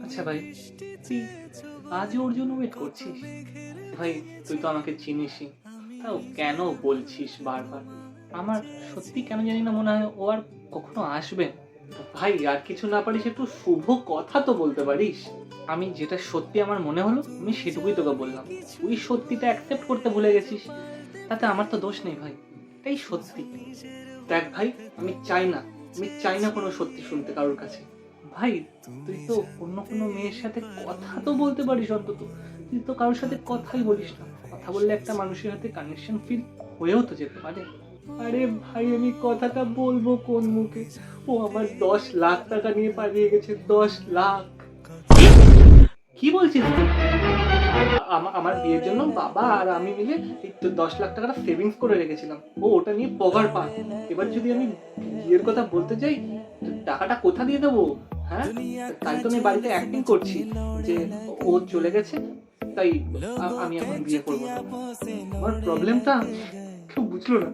আচ্ছা ভাই, তুই আজও ওর জন্য ওয়েট করছিস? ভাই, তুই তো আমাকে চিনিসই, তাও কেন বলছিস বারবার? আমার সত্যি কেন জানি না মনে হয় ও আর কখনো আসবে না। ভাই, আর কিছু না পারিস একটু শুভ কথা তো বলতে পারিস। আমি যেটা সত্যি আমার মনে হলো আমি সেটুকুই তোকে বললাম। তুই সত্যিটা অ্যাকসেপ্ট করতে ভুলে গেছিস, তাতে আমার তো দোষ নেই ভাই, এটাই সত্যি। দেখ ভাই, আমি চাই না কোনো সত্যি শুনতে কারোর কাছে। ভাই, তুই তো অন্য কোনো মেয়ের সাথে কথা তো বলতে পারিস অন্তত। তুই তো কারোর সাথে কথাই বলিস না। কথা বললে একটা মানুষের সাথে কানেকশন ফিল হয়েও তো যেতে পারে। আরে ভাই, আমি কথাটা বলবো কোন মুখে? ও আমার 10 লাখ টাকা নিয়ে পালিয়ে গেছে, 10 লাখ। কি? কি বলছিস তুই? আমার বিয়ের জন্য বাবা আর আমি মিলে এই তো 10 লাখ টাকাটা সেভিংস করে রেখেছিলাম। ও ওটা নিয়ে পগার পান। এবার যদি আমি বিয়ের কথা বলতে যাই, তো টাকাটা কোথা দিয়ে দেবো? হ্যাঁ, তাই তো আমি বাড়িতে অ্যাক্টিং করছি যে ও চলে গেছে, তাই আমি এখন বিয়ে করবো না। আমার প্রবলেমটা কেউ বুঝলো না।